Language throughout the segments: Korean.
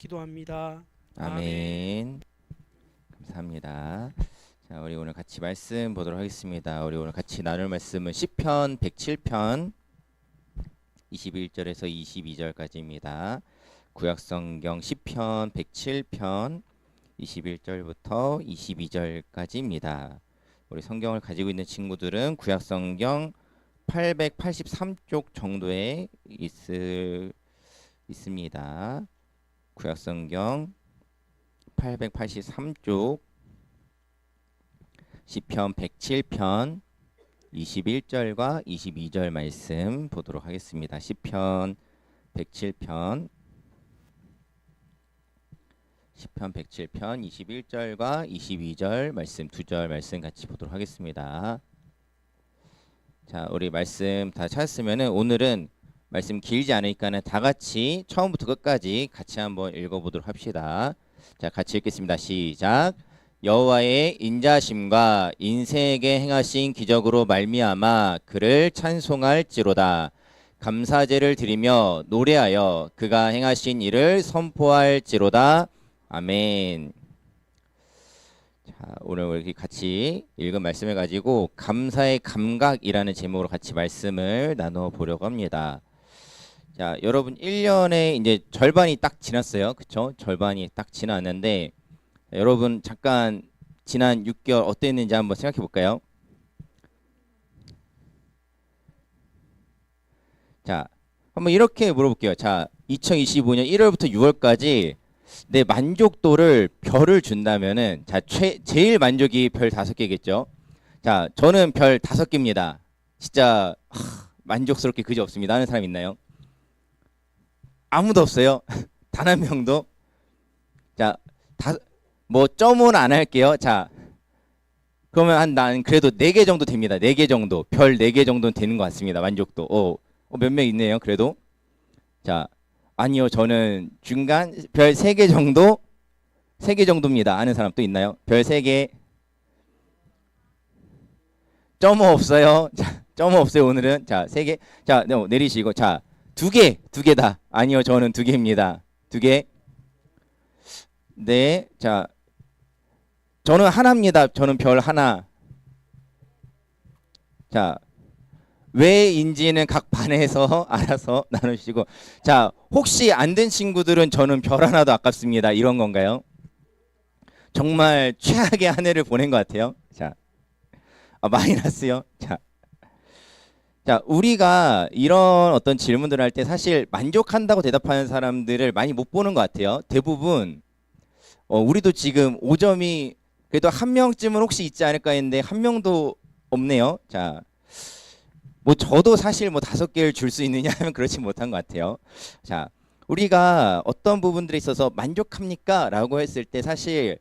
기도합니다. 아멘. 아멘. 감사합니다. 자, 우리 오늘 같이 말씀 보도록 하겠습니다. 우리 오늘 같이 나눌 말씀은 시편 107편 21절에서 22절까지입니다. 구약성경 시편 107편 21절부터 22절까지입니다. 우리 성경을 가지고 있는 친구들은 구약성경 883쪽 정도에 있습니다. 구약성경 883쪽 시편 107편 21절과 22절 말씀 보도록 하겠습니다. 시편 107편 21절과 22절 말씀 두 절 말씀 같이 보도록 하겠습니다. 자, 우리 말씀 다 찾았으면은 오늘은 말씀 길지 않으니까는 다 같이 처음부터 끝까지 같이 한번 읽어보도록 합시다. 자, 같이 읽겠습니다. 시작. 여호와의 인자심과 인생에게 행하신 기적으로 말미암아 그를 찬송할지로다. 감사제를 드리며 노래하여 그가 행하신 일을 선포할지로다. 아멘. 자, 오늘 우리 같이 읽은 말씀을 가지고 감사의 감각이라는 제목으로 같이 말씀을 나눠 보려고 합니다. 자, 여러분 1년에 이제 절반이 딱 지났어요. 그쵸? 절반이 딱 지났는데 여러분 잠깐 지난 6개월 어땠는지 한번 생각해 볼까요? 자, 한번 이렇게 물어볼게요. 자, 2025년 1월부터 6월까지 내 만족도를 별을 준다면은 자, 제일 만족이 별 5개겠죠? 자, 저는 별 5개입니다. 진짜 만족스럽게 그지 없습니다 하는 사람 있나요? 아무도 없어요. 단 한 명도. 자, 뭐 점은 안 할게요. 자, 그러면 난 그래도 4개 정도 됩니다. 4개 정도. 별 4개 정도는 되는 것 같습니다. 만족도. 몇 명 있네요. 그래도. 자, 아니요. 저는 중간 별 3개 정도. 3개 정도입니다. 아는 사람 또 있나요? 별 3개. 점 없어요. 자, 점 없어요. 오늘은. 자, 3개. 자, 내리시고. 자, 2개 다. 아니요, 저는 2개입니다. 2개. 네, 자, 저는 하나입니다. 저는 별 하나. 자, 왜인지는 각 반에서 알아서 나누시고. 자, 혹시 안 된 친구들은 저는 별 하나도 아깝습니다. 이런 건가요? 정말 최악의 한 해를 보낸 것 같아요. 자, 마이너스요. 자, 우리가 이런 어떤 질문들을 할 때 사실 만족한다고 대답하는 사람들을 많이 못 보는 것 같아요. 대부분 우리도 지금 5점이 그래도 한 명쯤은 혹시 있지 않을까 했는데 한 명도 없네요. 자, 뭐 저도 사실 뭐 5개를 줄 수 있느냐 하면 그렇지 못한 것 같아요. 자, 우리가 어떤 부분들에 있어서 만족합니까? 라고 했을 때 사실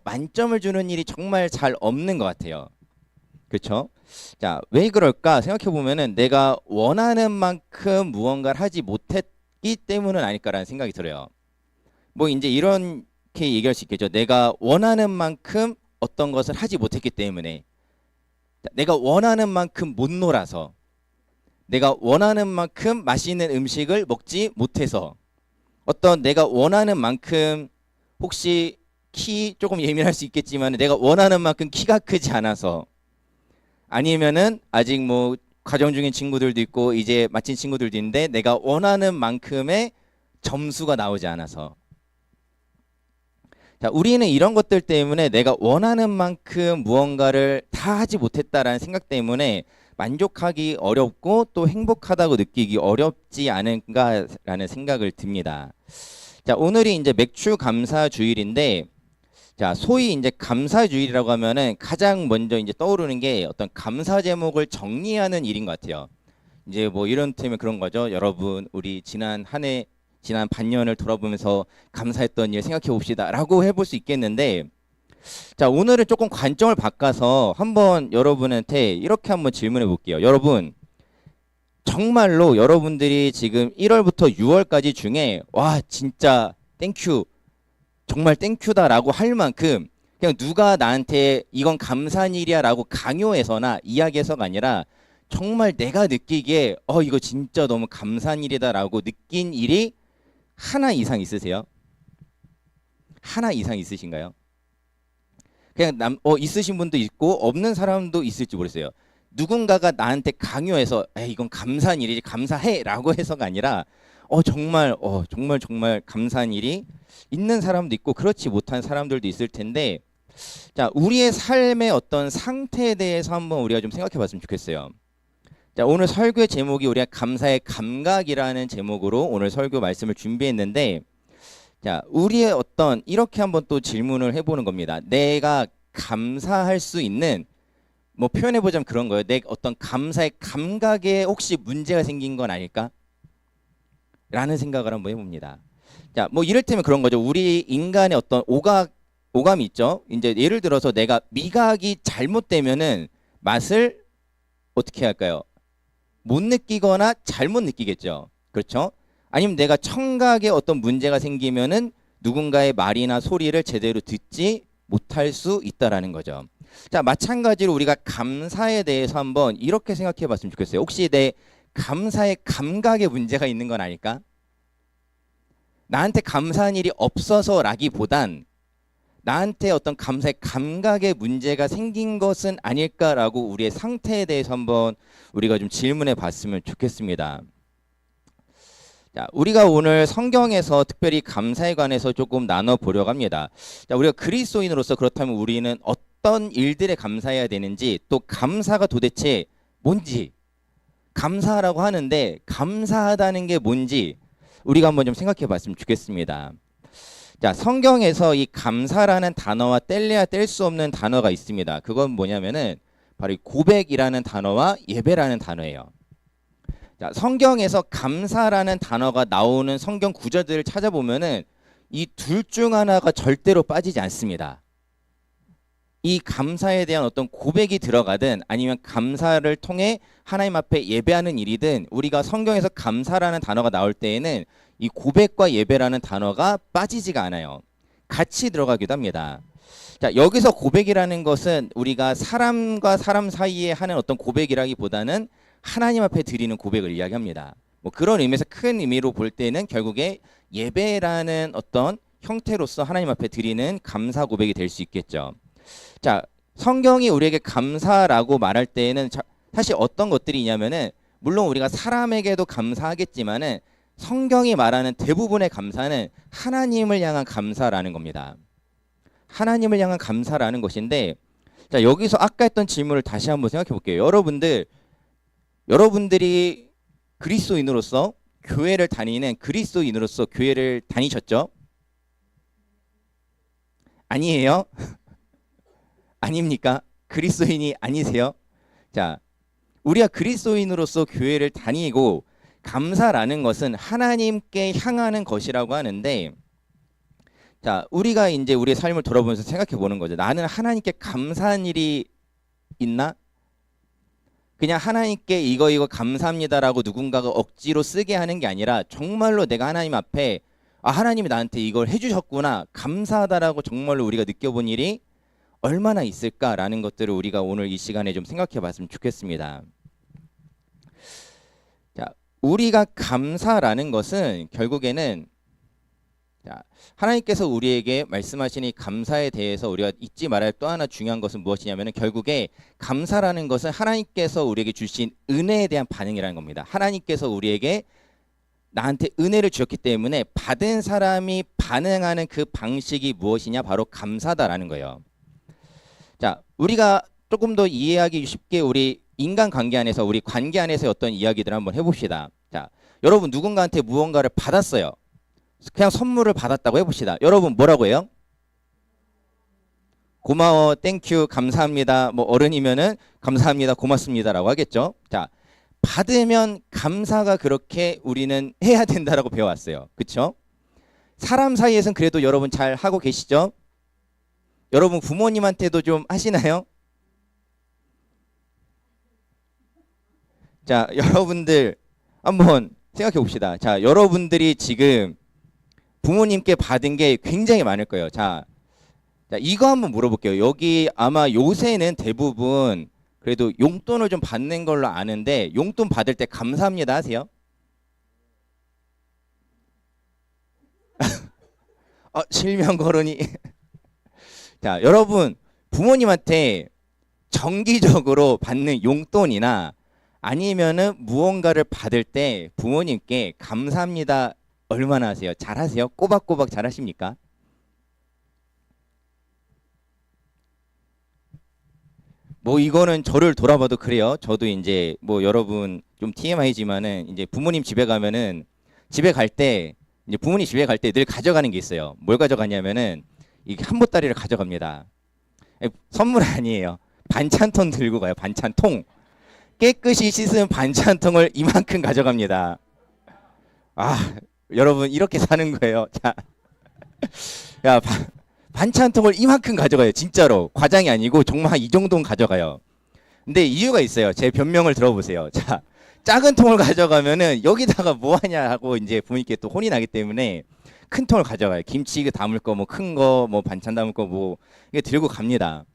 만점을 주는 일이 정말 잘 없는 것 같아요. 그렇죠? 자, 왜 그럴까 생각해 보면은 내가 원하는 만큼 무언가를 하지 못했기 때문은 아닐까라는 생각이 들어요. 뭐 이제 이렇게 얘기할 수 있겠죠. 내가 원하는 만큼 어떤 것을 하지 못했기 때문에, 내가 원하는 만큼 못 놀아서, 내가 원하는 만큼 맛있는 음식을 먹지 못해서, 어떤 내가 원하는 만큼 혹시 키 조금 예민할 수 있겠지만 내가 원하는 만큼 키가 크지 않아서, 아니면은 아직 뭐 과정 중인 친구들도 있고 이제 마친 친구들도 있는데 내가 원하는 만큼의 점수가 나오지 않아서. 자, 우리는 이런 것들 때문에 내가 원하는 만큼 무언가를 다 하지 못했다라는 생각 때문에 만족하기 어렵고 또 행복하다고 느끼기 어렵지 않은가라는 생각을 듭니다. 자, 오늘이 이제 맥주 감사 주일인데, 자, 소위 이제 감사주일이라고 하면은 가장 먼저 이제 떠오르는 게 어떤 감사 제목을 정리하는 일인 것 같아요. 이제 뭐 이런테면 그런 거죠. 여러분, 우리 지난 한 해, 지난 반년을 돌아보면서 감사했던 일 생각해 봅시다라고 해볼 수 있겠는데, 자, 오늘은 조금 관점을 바꿔서 한번 여러분한테 이렇게 한번 질문해 볼게요. 여러분, 정말로 여러분들이 지금 1월부터 6월까지 중에 와, 진짜 땡큐, 정말 땡큐다라고 할 만큼 그냥 누가 나한테 이건 감사한 일이야 라고 강요해서나 이야기해서가 아니라 정말 내가 느끼기에 이거 진짜 너무 감사한 일이다 라고 느낀 일이 하나 이상 있으세요? 하나 이상 있으신가요? 그냥 있으신 분도 있고 없는 사람도 있을지 모르겠어요. 누군가가 나한테 강요해서 이건 감사한 일이지 감사해라고 해서가 아니라 정말 감사한 일이 있는 사람도 있고 그렇지 못한 사람들도 있을 텐데, 자, 우리의 삶의 어떤 상태에 대해서 한번 우리가 좀 생각해 봤으면 좋겠어요. 자, 오늘 설교의 제목이 우리가 감사의 감각이라는 제목으로 오늘 설교 말씀을 준비했는데, 자, 우리의 어떤 이렇게 한번 또 질문을 해보는 겁니다. 내가 감사할 수 있는, 뭐 표현해보자면 그런 거예요. 내 어떤 감사의 감각에 혹시 문제가 생긴 건 아닐까? 라는 생각을 한번 해봅니다. 자, 뭐 이를테면 그런 거죠. 우리 인간의 어떤 오감이 있죠. 이제 예를 들어서 내가 미각이 잘못되면은 맛을 어떻게 할까요? 못 느끼거나 잘못 느끼겠죠. 그렇죠? 아니면 내가 청각에 어떤 문제가 생기면은 누군가의 말이나 소리를 제대로 듣지 못할 수 있다라는 거죠. 자, 마찬가지로 우리가 감사에 대해서 한번 이렇게 생각해 봤으면 좋겠어요. 혹시 내 감사의 감각에 문제가 있는 건 아닐까? 나한테 감사한 일이 없어서라기보단 나한테 어떤 감사의 감각에 문제가 생긴 것은 아닐까라고 우리의 상태에 대해서 한번 우리가 좀 질문해 봤으면 좋겠습니다. 자, 우리가 오늘 성경에서 특별히 감사에 관해서 조금 나눠 보려고 합니다. 자, 우리가 그리스도인으로서 그렇다면 우리는 어떤 일들에 감사해야 되는지, 또 감사가 도대체 뭔지, 감사라고 하는데 감사하다는 게 뭔지 우리가 한번 좀 생각해 봤으면 좋겠습니다. 자, 성경에서 이 감사라는 단어와 뗄래야 뗄 수 없는 단어가 있습니다. 그건 뭐냐면은 바로 이 고백이라는 단어와 예배라는 단어예요. 자, 성경에서 감사라는 단어가 나오는 성경 구절들을 찾아보면은 이 둘 중 하나가 절대로 빠지지 않습니다. 이 감사에 대한 어떤 고백이 들어가든 아니면 감사를 통해 하나님 앞에 예배하는 일이든, 우리가 성경에서 감사라는 단어가 나올 때에는 이 고백과 예배라는 단어가 빠지지가 않아요. 같이 들어가기도 합니다. 자, 여기서 고백이라는 것은 우리가 사람과 사람 사이에 하는 어떤 고백이라기보다는 하나님 앞에 드리는 고백을 이야기합니다. 뭐 그런 의미에서 큰 의미로 볼 때는 결국에 예배라는 어떤 형태로서 하나님 앞에 드리는 감사 고백이 될 수 있겠죠. 자, 성경이 우리에게 감사라고 말할 때에는 사실 어떤 것들이냐면은, 물론 우리가 사람에게도 감사하겠지만은 성경이 말하는 대부분의 감사는 하나님을 향한 감사라는 겁니다. 하나님을 향한 감사라는 것인데, 자, 여기서 아까 했던 질문을 다시 한번 생각해 볼게요. 여러분들이 그리스도인으로서 교회를 다니는 그리스도인으로서 교회를 다니셨죠? 아니에요? 아닙니까? 그리스도인이 아니세요? 자, 우리가 그리스도인으로서 교회를 다니고, 감사라는 것은 하나님께 향하는 것이라고 하는데, 자, 우리가 이제 우리의 삶을 돌아보면서 생각해 보는 거죠. 나는 하나님께 감사한 일이 있나? 그냥 하나님께 이거 감사합니다라고 누군가가 억지로 쓰게 하는 게 아니라 정말로 내가 하나님 앞에 하나님이 나한테 이걸 해주셨구나, 감사하다라고 정말로 우리가 느껴본 일이 얼마나 있을까라는 것들을 우리가 오늘 이 시간에 좀 생각해 봤으면 좋겠습니다. 자, 우리가 감사라는 것은 결국에는, 자, 하나님께서 우리에게 말씀하신 이 감사에 대해서 우리가 잊지 말아야 할 또 하나 중요한 것은 무엇이냐면, 결국에 감사라는 것은 하나님께서 우리에게 주신 은혜에 대한 반응이라는 겁니다. 하나님께서 우리에게 나한테 은혜를 주셨기 때문에 받은 사람이 반응하는 그 방식이 무엇이냐, 바로 감사다라는 거예요. 자, 우리가 조금 더 이해하기 쉽게 우리 인간관계 안에서, 우리 관계 안에서 어떤 이야기들을 한번 해봅시다. 자, 여러분 누군가한테 무언가를 받았어요. 그냥 선물을 받았다고 해봅시다. 여러분 뭐라고 해요? 고마워, 땡큐, 감사합니다. 뭐 어른이면은 감사합니다, 고맙습니다라고 하겠죠. 자, 받으면 감사가 그렇게 우리는 해야 된다라고 배워왔어요. 그렇죠? 사람 사이에서는 그래도 여러분 잘 하고 계시죠? 여러분 부모님한테도 좀 하시나요? 자, 여러분들 한번 생각해 봅시다. 자, 여러분들이 지금 부모님께 받은 게 굉장히 많을 거예요. 자, 이거 한번 물어볼게요. 여기 아마 요새는 대부분 그래도 용돈을 좀 받는 걸로 아는데, 용돈 받을 때 감사합니다 하세요? 실명 거론이. 자, 여러분 부모님한테 정기적으로 받는 용돈이나 아니면은 무언가를 받을 때 부모님께 감사합니다 얼마나 하세요? 잘하세요? 꼬박꼬박 잘하십니까? 뭐 이거는 저를 돌아봐도 그래요. 저도 이제 뭐 여러분 좀 TMI지만은 이제 부모님 집에 가면은 집에 갈 때 이제 부모님 집에 갈 때 늘 가져가는 게 있어요. 뭘 가져가냐면은 이게 한보따리를 가져갑니다. 선물 아니에요. 반찬통 들고 가요. 반찬통. 깨끗이 씻은 반찬통을 이만큼 가져갑니다. 아, 여러분 이렇게 사는 거예요. 자, 야, 반찬통을 이만큼 가져가요. 진짜로. 과장이 아니고 정말 이 정도는 가져가요. 근데 이유가 있어요. 제 변명을 들어보세요. 자, 작은 통을 가져가면은 여기다가 뭐 하냐 하고 이제 부모님께 또 혼이 나기 때문에 큰 통을 가져가요. 김치 담을 거 뭐 큰 거 뭐 반찬 담을 거 뭐 이게 들고 갑니다.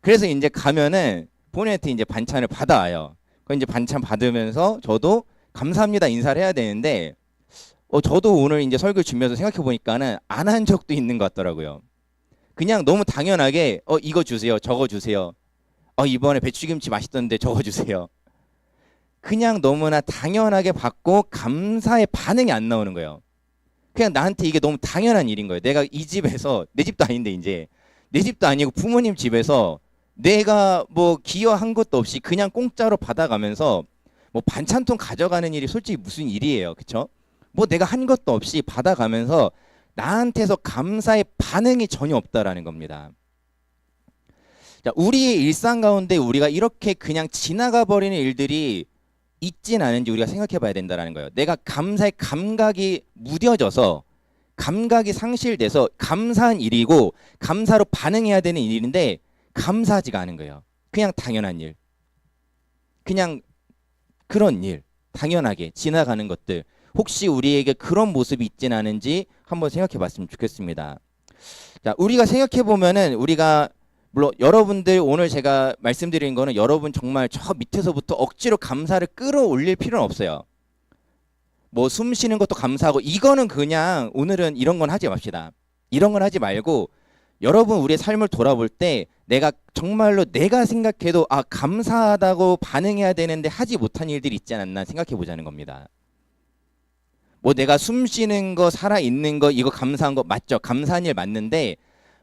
그래서 이제 가면은 부모님한테 이제 반찬을 받아와요. 그 이제 반찬 받으면서 저도 감사합니다 인사를 해야 되는데 저도 오늘 이제 설교를 준비해서 생각해 보니까는 안 한 적도 있는 것 같더라고요. 그냥 너무 당연하게 이거 주세요. 저거 주세요. 이번에 배추김치 맛있던데 저거 주세요. 그냥 너무나 당연하게 받고 감사의 반응이 안 나오는 거예요. 그냥 나한테 이게 너무 당연한 일인 거예요. 내가 이 집에서 내 집도 아닌데 이제 내 집도 아니고 부모님 집에서 내가 뭐 기여한 것도 없이 그냥 공짜로 받아가면서 뭐 반찬통 가져가는 일이 솔직히 무슨 일이에요. 그쵸? 뭐 내가 한 것도 없이 받아가면서 나한테서 감사의 반응이 전혀 없다라는 겁니다. 자, 우리의 일상 가운데 우리가 이렇게 그냥 지나가 버리는 일들이 있진 않은지 우리가 생각해 봐야 된다는 거예요. 내가 감사의 감각이 무뎌져서 감각이 상실돼서 감사한 일이고 감사로 반응해야 되는 일인데 감사하지가 않은 거예요. 그냥 당연한 일. 그냥 그런 일. 당연하게 지나가는 것들. 혹시 우리에게 그런 모습이 있진 않은지 한번 생각해 봤으면 좋겠습니다. 자, 우리가 생각해 보면은 우리가 물론 여러분들 오늘 제가 말씀드리는 거는 여러분 정말 저 밑에서부터 억지로 감사를 끌어올릴 필요는 없어요. 뭐 숨 쉬는 것도 감사하고 이거는 그냥 오늘은 이런 건 하지 맙시다. 이런 건 하지 말고 여러분 우리의 삶을 돌아볼 때 내가 정말로 내가 생각해도 감사하다고 반응해야 되는데 하지 못한 일들이 있지 않았나 생각해 보자는 겁니다. 뭐 내가 숨 쉬는 거 살아있는 거 이거 감사한 거 맞죠? 감사한 일 맞는데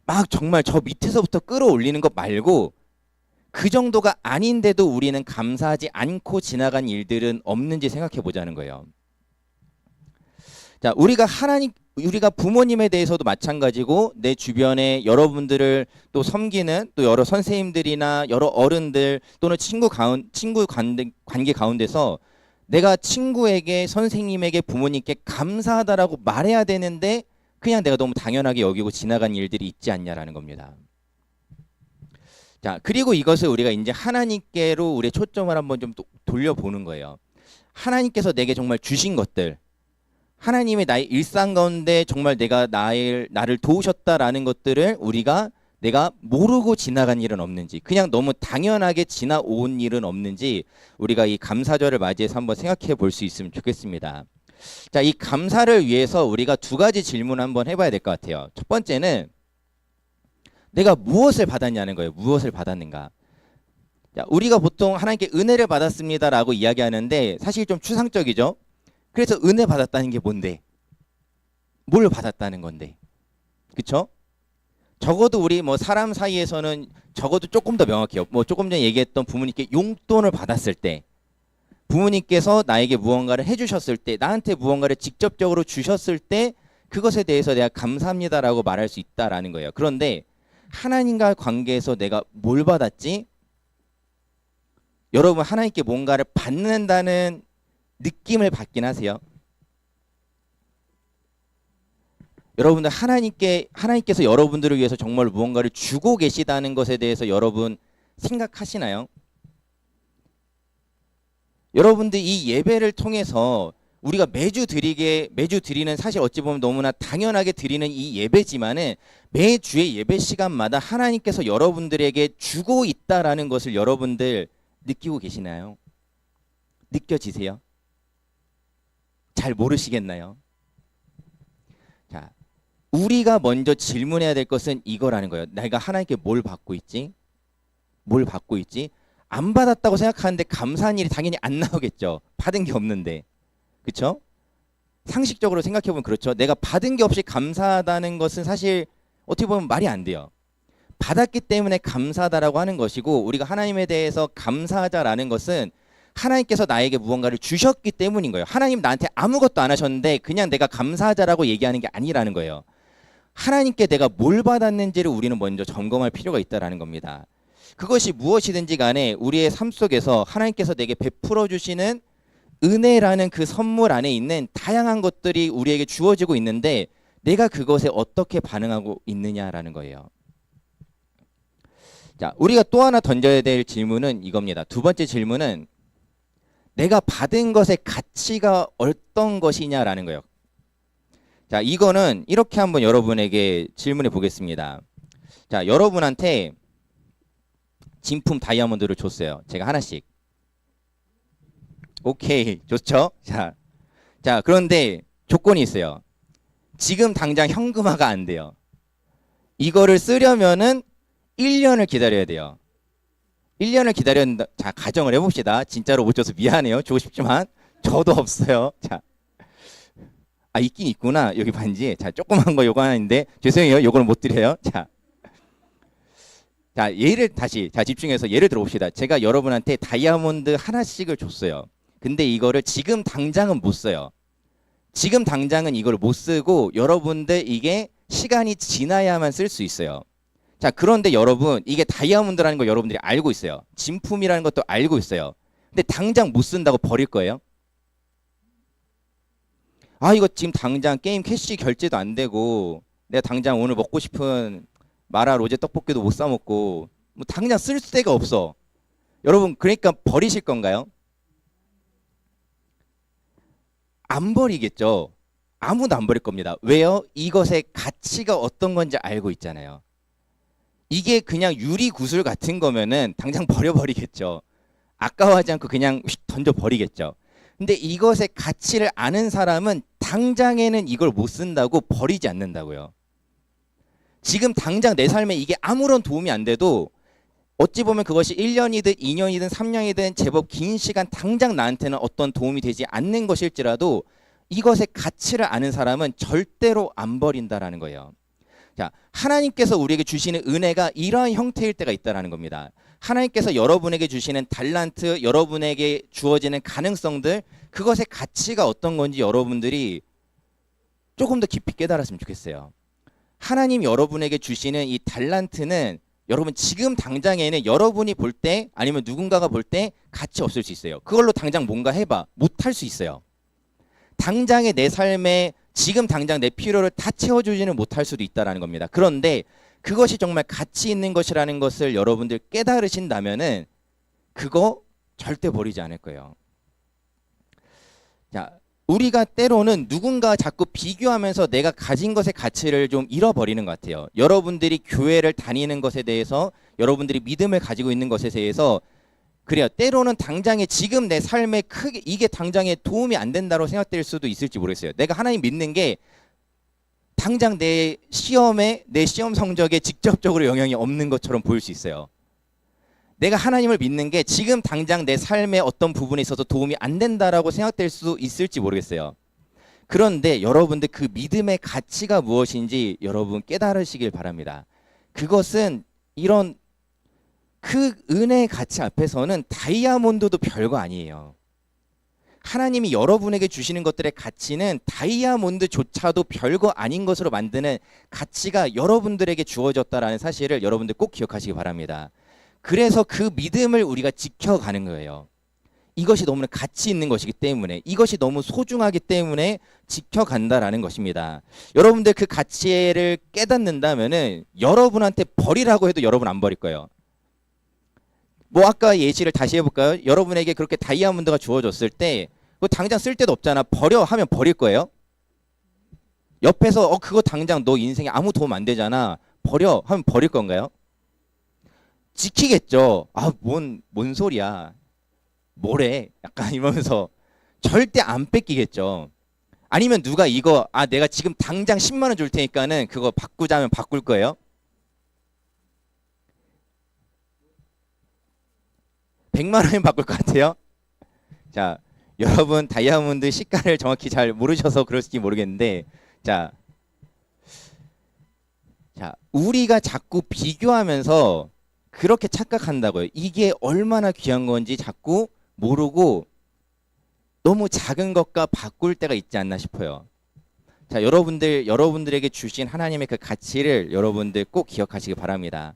막 정말 저 밑에서부터 끌어올리는 것 말고 그 정도가 아닌데도 우리는 감사하지 않고 지나간 일들은 없는지 생각해 보자는 거예요. 자, 우리가 부모님에 대해서도 마찬가지고 내 주변에 여러분들을 또 섬기는 또 여러 선생님들이나 여러 어른들 또는 친구 관계 가운데서 내가 친구에게 선생님에게 부모님께 감사하다라고 말해야 되는데 그냥 내가 너무 당연하게 여기고 지나간 일들이 있지 않냐라는 겁니다. 자, 그리고 이것을 우리가 이제 하나님께로 우리의 초점을 한번 좀 돌려보는 거예요. 하나님께서 내게 정말 주신 것들, 하나님의 나의 일상 가운데 정말 나를 도우셨다라는 것들을 내가 모르고 지나간 일은 없는지, 그냥 너무 당연하게 지나온 일은 없는지 우리가 이 감사절을 맞이해서 한번 생각해 볼 수 있으면 좋겠습니다. 자, 이 감사를 위해서 우리가 두 가지 질문을 한번 해봐야 될 것 같아요. 첫 번째는 내가 무엇을 받았냐는 거예요. 무엇을 받았는가. 자, 우리가 보통 하나님께 은혜를 받았습니다라고 이야기하는데 사실 좀 추상적이죠. 그래서 은혜 받았다는 게 뭔데? 뭘 받았다는 건데? 그쵸? 적어도 우리 뭐 사람 사이에서는 적어도 조금 더 명확해요. 뭐 조금 전에 얘기했던 부모님께 용돈을 받았을 때, 부모님께서 나에게 무언가를 해주셨을 때, 나한테 무언가를 직접적으로 주셨을 때 그것에 대해서 내가 감사합니다라고 말할 수 있다라는 거예요. 그런데 하나님과 관계에서 내가 뭘 받았지? 여러분 하나님께 뭔가를 받는다는 느낌을 받긴 하세요? 여러분들 하나님께서 여러분들을 위해서 정말 무언가를 주고 계시다는 것에 대해서 여러분 생각하시나요? 여러분들 이 예배를 통해서 우리가 매주 드리는 사실 어찌 보면 너무나 당연하게 드리는 이 예배지만은 매주의 예배 시간마다 하나님께서 여러분들에게 주고 있다라는 것을 여러분들 느끼고 계시나요? 느껴지세요? 잘 모르시겠나요? 자, 우리가 먼저 질문해야 될 것은 이거라는 거예요. 내가 하나님께 뭘 받고 있지? 뭘 받고 있지? 안 받았다고 생각하는데 감사한 일이 당연히 안 나오겠죠. 받은 게 없는데. 그렇죠? 상식적으로 생각해보면 그렇죠. 내가 받은 게 없이 감사하다는 것은 사실 어떻게 보면 말이 안 돼요. 받았기 때문에 감사하다라고 하는 것이고, 우리가 하나님에 대해서 감사하자라는 것은 하나님께서 나에게 무언가를 주셨기 때문인 거예요. 하나님 나한테 아무것도 안 하셨는데 그냥 내가 감사하자라고 얘기하는 게 아니라는 거예요. 하나님께 내가 뭘 받았는지를 우리는 먼저 점검할 필요가 있다라는 겁니다. 그것이 무엇이든지 간에 우리의 삶 속에서 하나님께서 내게 베풀어 주시는 은혜라는 그 선물 안에 있는 다양한 것들이 우리에게 주어지고 있는데 내가 그것에 어떻게 반응하고 있느냐라는 거예요. 자, 우리가 또 하나 던져야 될 질문은 이겁니다. 두 번째 질문은 내가 받은 것의 가치가 어떤 것이냐라는 거예요. 자, 이거는 이렇게 한번 여러분에게 질문해 보겠습니다. 자, 여러분한테 진품 다이아몬드를 줬어요. 제가 하나씩. 오케이, 좋죠? 자, 그런데 조건이 있어요. 지금 당장 현금화가 안 돼요. 이거를 쓰려면은 1년을 기다려야 돼요. 1년을 기다려야 된다. 자, 가정을 해봅시다. 진짜로 못 줘서 미안해요. 주고 싶지만 저도 없어요. 자, 있긴 있구나. 여기 반지. 자, 조그만 거 요거 하나인데 죄송해요. 요거는 못 드려요. 자, 예를 다시 집중해서 예를 들어봅시다. 제가 여러분한테 다이아몬드 하나씩을 줬어요. 근데 이거를 지금 당장은 못 써요. 지금 당장은 이걸 못 쓰고 여러분들 이게 시간이 지나야만 쓸 수 있어요. 자, 그런데 여러분 이게 다이아몬드라는 거 여러분들이 알고 있어요. 진품이라는 것도 알고 있어요. 근데 당장 못 쓴다고 버릴 거예요? 이거 지금 당장 게임 캐시 결제도 안 되고 내가 당장 오늘 먹고 싶은 마라 로제 떡볶이도 못 사 먹고 뭐 당장 쓸 데가 없어. 여러분 그러니까 버리실 건가요? 안 버리겠죠. 아무도 안 버릴 겁니다. 왜요? 이것의 가치가 어떤 건지 알고 있잖아요. 이게 그냥 유리 구슬 같은 거면은 당장 버려버리겠죠. 아까워하지 않고 그냥 던져버리겠죠. 근데 이것의 가치를 아는 사람은 당장에는 이걸 못 쓴다고 버리지 않는다고요. 지금 당장 내 삶에 이게 아무런 도움이 안 돼도 어찌 보면 그것이 1년이든 2년이든 3년이든 제법 긴 시간 당장 나한테는 어떤 도움이 되지 않는 것일지라도 이것의 가치를 아는 사람은 절대로 안 버린다라는 거예요. 자, 하나님께서 우리에게 주시는 은혜가 이러한 형태일 때가 있다라는 겁니다. 하나님께서 여러분에게 주시는 달란트, 여러분에게 주어지는 가능성들, 그것의 가치가 어떤 건지 여러분들이 조금 더 깊이 깨달았으면 좋겠어요. 하나님 여러분에게 주시는 이 달란트는 여러분 지금 당장에는 여러분이 볼 때 아니면 누군가가 볼 때 가치 없을 수 있어요. 그걸로 당장 뭔가 해봐. 못할 수 있어요. 당장의 내 삶에 지금 당장 내 필요를 다 채워주지는 못할 수도 있다는 겁니다. 그런데 그것이 정말 가치 있는 것이라는 것을 여러분들 깨달으신다면은 그거 절대 버리지 않을 거예요. 자, 우리가 때로는 누군가 자꾸 비교하면서 내가 가진 것의 가치를 좀 잃어버리는 것 같아요. 여러분들이 교회를 다니는 것에 대해서, 여러분들이 믿음을 가지고 있는 것에 대해서 그래요. 때로는 당장에 지금 내 삶에 크게 이게 당장에 도움이 안 된다고 생각될 수도 있을지 모르겠어요. 내가 하나님 믿는 게 당장 내 시험에, 내 시험 성적에 직접적으로 영향이 없는 것처럼 보일 수 있어요. 내가 하나님을 믿는 게 지금 당장 내 삶의 어떤 부분에 있어서 도움이 안 된다라고 생각될 수 있을지 모르겠어요. 그런데 여러분들 그 믿음의 가치가 무엇인지 여러분 깨달으시길 바랍니다. 그것은 이런 그 은혜의 가치 앞에서는 다이아몬드도 별거 아니에요. 하나님이 여러분에게 주시는 것들의 가치는 다이아몬드조차도 별거 아닌 것으로 만드는 가치가 여러분들에게 주어졌다라는 사실을 여러분들 꼭 기억하시기 바랍니다. 그래서 그 믿음을 우리가 지켜가는 거예요. 이것이 너무나 가치 있는 것이기 때문에, 이것이 너무 소중하기 때문에 지켜간다라는 것입니다. 여러분들 그 가치를 깨닫는다면은 여러분한테 버리라고 해도 여러분 안 버릴 거예요. 뭐 아까 예시를 다시 해볼까요? 여러분에게 그렇게 다이아몬드가 주어졌을 때 그거 당장 쓸 데도 없잖아. 버려 하면 버릴 거예요? 옆에서 그거 당장 너 인생에 아무 도움 안 되잖아. 버려 하면 버릴 건가요? 지키겠죠. 뭔 소리야. 뭐래? 약간 이러면서 절대 안 뺏기겠죠. 아니면 누가 이거 내가 지금 당장 10만 원 줄 테니까는 그거 바꾸자면 바꿀 거예요? 100만 원이면 바꿀 것 같아요? 자, 여러분 다이아몬드 시가를 정확히 잘 모르셔서 그럴지 모르겠는데 자, 우리가 자꾸 비교하면서 그렇게 착각한다고요. 이게 얼마나 귀한 건지 자꾸 모르고 너무 작은 것과 바꿀 때가 있지 않나 싶어요. 자, 여러분들에게 주신 하나님의 그 가치를 여러분들 꼭 기억하시기 바랍니다.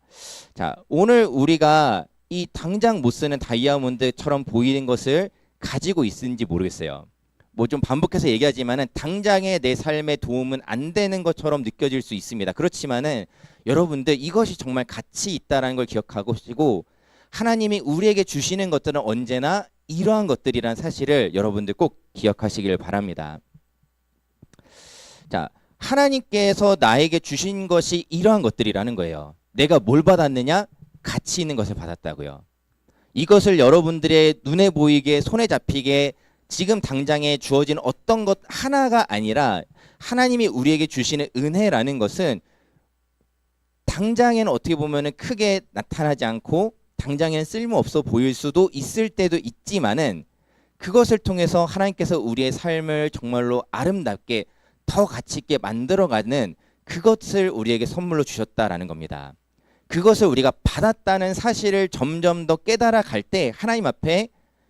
자, 오늘 우리가 이 당장 못 쓰는 다이아몬드처럼 보이는 것을 가지고 있는지 모르겠어요. 뭐 좀 반복해서 얘기하지만은 당장의 내 삶에 도움은 안 되는 것처럼 느껴질 수 있습니다. 그렇지만은 여러분들 이것이 정말 가치 있다라는 걸 기억하시고 하나님이 우리에게 주시는 것들은 언제나 이러한 것들이란 사실을 여러분들 꼭 기억하시길 바랍니다. 자, 하나님께서 나에게 주신 것이 이러한 것들이라는 거예요. 내가 뭘 받았느냐? 가치 있는 것을 받았다고요. 이것을 여러분들의 눈에 보이게 손에 잡히게 지금 당장에 주어진 어떤 것 하나가 아니라 하나님이 우리에게 주시는 은혜라는 것은 당장에는 어떻게 보면은 크게 나타나지 않고 당장에는 쓸모없어 보일 수도 있을 때도 있지만은 그것을 통해서 하나님께서 우리의 삶을 정말로 아름답게 더 가치 있게 만들어가는 그것을 우리에게 선물로 주셨다라는 겁니다. 그것을 우리가 받았다는 사실을 점점 더 깨달아 갈 때 하나님 앞에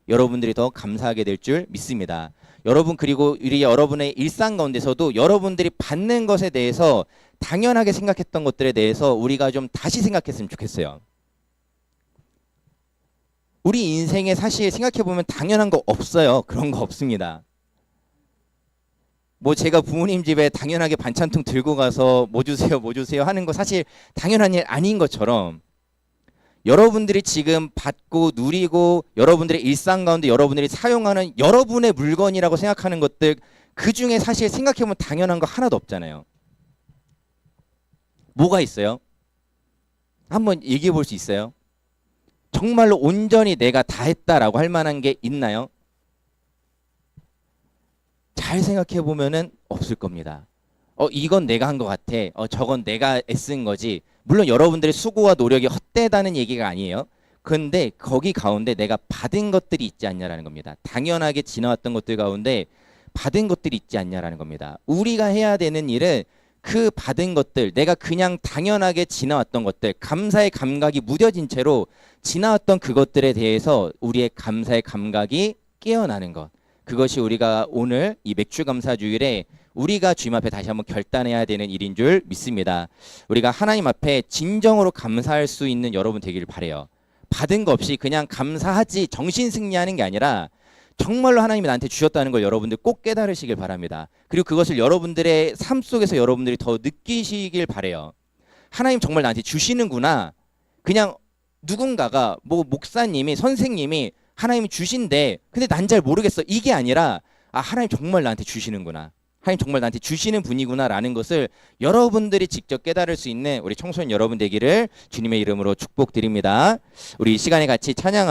여러분들이 더 감사하게 될 줄 믿습니다. 여러분 그리고 여러분의 일상 가운데서도 여러분들이 받는 것에 대해서 당연하게 생각했던 것들에 대해서 우리가 좀 다시 생각했으면 좋겠어요. 우리 인생에 사실 생각해보면 당연한 거 없어요. 그런 거 없습니다. 뭐 제가 부모님 집에 당연하게 반찬통 들고 가서 뭐 주세요 하는 거 사실 당연한 일 아닌 것처럼 여러분들이 지금 받고 누리고 여러분들의 일상 가운데 여러분들이 사용하는 여러분의 물건이라고 생각하는 것들 그 중에 사실 생각해보면 당연한 거 하나도 없잖아요. 뭐가 있어요? 한번 얘기해 볼 수 있어요? 정말로 온전히 내가 다 했다라고 할 만한 게 있나요? 잘 생각해 보면은 없을 겁니다. 이건 내가 한 것 같아. 저건 내가 애쓴 거지. 물론 여러분들의 수고와 노력이 헛되다는 얘기가 아니에요. 그런데 거기 가운데 내가 받은 것들이 있지 않냐라는 겁니다. 당연하게 지나왔던 것들 가운데 받은 것들이 있지 않냐라는 겁니다. 우리가 해야 되는 일은 그 받은 것들, 내가 그냥 당연하게 지나왔던 것들, 감사의 감각이 무뎌진 채로 지나왔던 그것들에 대해서 우리의 감사의 감각이 깨어나는 것. 그것이 우리가 오늘 이 맥주감사주일에 우리가 주님 앞에 다시 한번 결단해야 되는 일인 줄 믿습니다. 우리가 하나님 앞에 진정으로 감사할 수 있는 여러분 되기를 바라요. 받은 거 없이 그냥 감사하지 정신승리하는 게 아니라 정말로 하나님이 나한테 주셨다는 걸 여러분들 꼭 깨달으시길 바랍니다. 그리고 그것을 여러분들의 삶 속에서 여러분들이 더 느끼시길 바라요. 하나님 정말 나한테 주시는구나. 그냥 누군가가 뭐 목사님이 선생님이 하나님이 주신대. 근데 난 잘 모르겠어. 이게 아니라 하나님 정말 나한테 주시는구나. 하나님 정말 나한테 주시는 분이구나라는 것을 여러분들이 직접 깨달을 수 있는 우리 청소년 여러분 되기를 주님의 이름으로 축복드립니다. 우리 이 시간에 같이 찬양